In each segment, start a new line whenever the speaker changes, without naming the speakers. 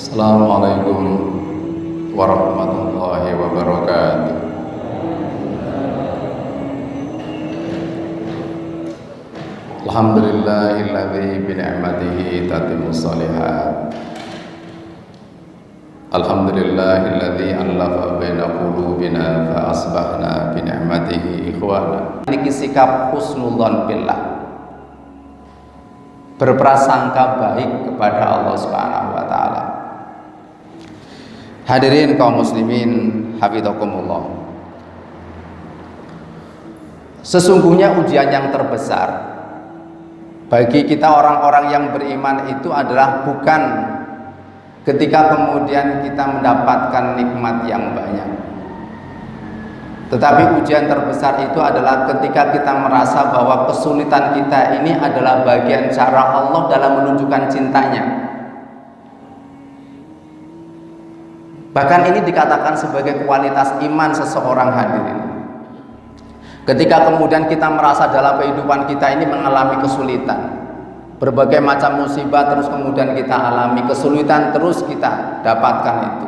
Assalamualaikum warahmatullahi wabarakatuh. Alhamdulillahilladzi bi ni'matihi tatimmus shalihat. Alhamdulillahilladzi allafa baina qulubina fa asbahna bi ni'matihi ikhwana. Memiliki sikap husnudzon billah, berprasangka baik kepada Allah Subhanahu wa taala. Hadirin kaum muslimin, hafizakumullah. Sesungguhnya ujian yang terbesar bagi kita orang-orang yang beriman itu adalah bukan ketika kemudian kita mendapatkan nikmat yang banyak, tetapi ujian terbesar itu adalah ketika kita merasa bahwa kesulitan kita ini adalah bagian cara Allah dalam menunjukkan cintanya. Bahkan ini dikatakan sebagai kualitas iman seseorang, hadirin. Ketika kemudian kita merasa dalam kehidupan kita ini mengalami kesulitan, berbagai macam musibah terus kemudian kita alami, kesulitan terus kita dapatkan itu.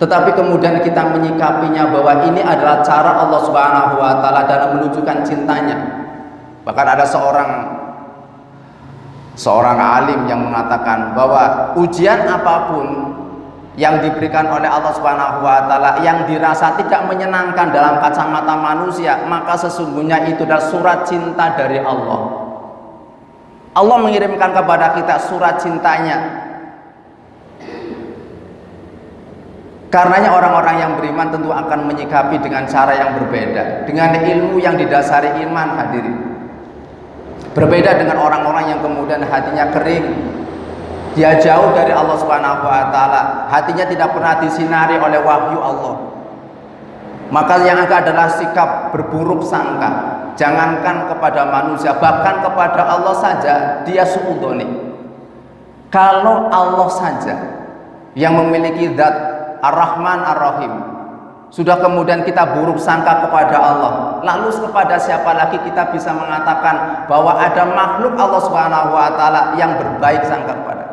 Tetapi kemudian kita menyikapinya bahwa ini adalah cara Allah Subhanahu wa taala dalam menunjukkan cintanya. Bahkan ada seorang alim yang mengatakan bahwa ujian apapun yang diberikan oleh Allah Subhanahu wa taala yang dirasa tidak menyenangkan dalam kacamata manusia, maka sesungguhnya itu adalah surat cinta dari Allah. Allah mengirimkan kepada kita surat cintanya. Karenanya orang-orang yang beriman tentu akan menyikapi dengan cara yang berbeda, dengan ilmu yang didasari iman, hadirin. Berbeda dengan orang-orang yang kemudian hatinya kering, dia jauh dari Allah Subhanahu wa taala, hatinya tidak pernah disinari oleh wahyu Allah. Maka yang ada adalah sikap berburuk sangka. Jangankan kepada manusia, bahkan kepada Allah saja dia suudzoni. Kalau Allah saja yang memiliki zat Ar-Rahman Ar-Rahim, sudah kemudian kita buruk sangka kepada Allah, lalu kepada siapa lagi kita bisa mengatakan bahwa ada makhluk Allah Subhanahu wa taala yang berbaik sangka kepada.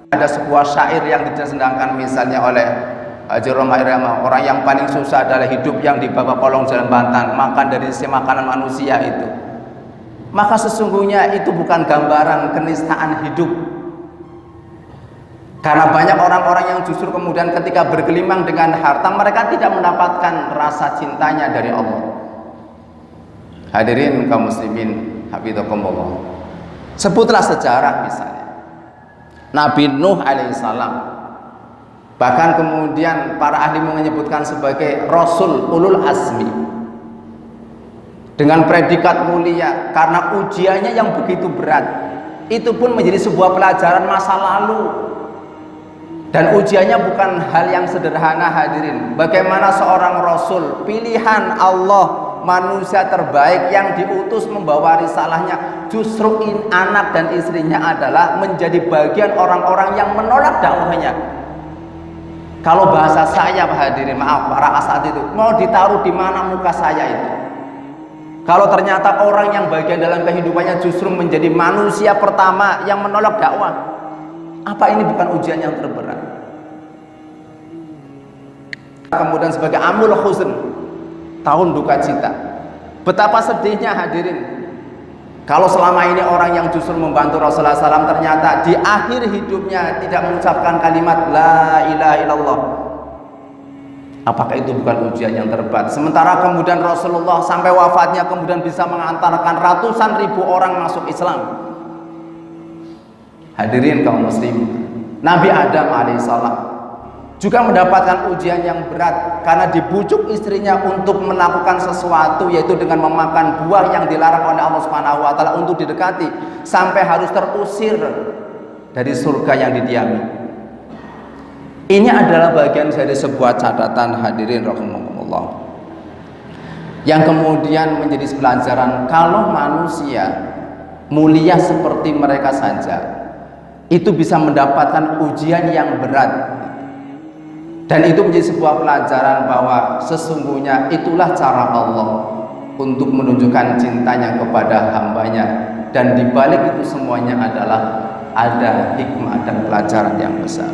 Ada sebuah syair yang disedangkan misalnya oleh Haji Roma Irama, orang yang paling susah adalah hidup yang di bawah kolong jalan Bantan, makan dari sisi makanan manusia itu. Maka sesungguhnya itu bukan gambaran kenistaan hidup. Karena banyak orang-orang yang justru kemudian ketika bergelimang dengan harta, mereka tidak mendapatkan rasa cintanya dari Allah. Hadirin kaum muslimin, hafizakumullah. Sebutlah sejarah misalnya Nabi Nuh alaihissalam. Bahkan kemudian para ahli menyebutkan sebagai Rasul Ulul Azmi, dengan predikat mulia karena ujiannya yang begitu berat. Itu pun menjadi sebuah pelajaran masa lalu. Dan ujiannya bukan hal yang sederhana, hadirin. Bagaimana seorang Rasul, pilihan Allah, manusia terbaik yang diutus membawa risalahnya, justru anak dan istrinya adalah menjadi bagian orang-orang yang menolak dakwahnya. Kalau bahasa saya, hadirin, maaf, para asat itu mau ditaruh di mana muka saya itu? Kalau ternyata orang yang bagian dalam kehidupannya justru menjadi manusia pertama yang menolak dakwah, apa ini bukan ujian yang terberat? Kemudian sebagai amul huzn, tahun duka cita. Betapa sedihnya, hadirin, kalau selama ini orang yang justru membantu Rasulullah SAW ternyata di akhir hidupnya tidak mengucapkan kalimat La ilaha illallah. Apakah itu bukan ujian yang terberat? Sementara kemudian Rasulullah sampai wafatnya kemudian bisa mengantarkan ratusan ribu orang masuk Islam. Hadirin kaum muslim, Nabi Adam alaihissalam juga mendapatkan ujian yang berat karena dibujuk istrinya untuk melakukan sesuatu, yaitu dengan memakan buah yang dilarang oleh Allah Subhanahu wa taala untuk didekati, sampai harus terusir dari surga yang didiami. Ini adalah bagian dari sebuah catatan, hadirin rahimakumullah, yang kemudian menjadi pelajaran kalau manusia mulia seperti mereka saja itu bisa mendapatkan ujian yang berat. Dan itu menjadi sebuah pelajaran bahwa sesungguhnya itulah cara Allah untuk menunjukkan cintanya kepada hambanya, dan dibalik itu semuanya adalah ada hikmah dan pelajaran yang besar.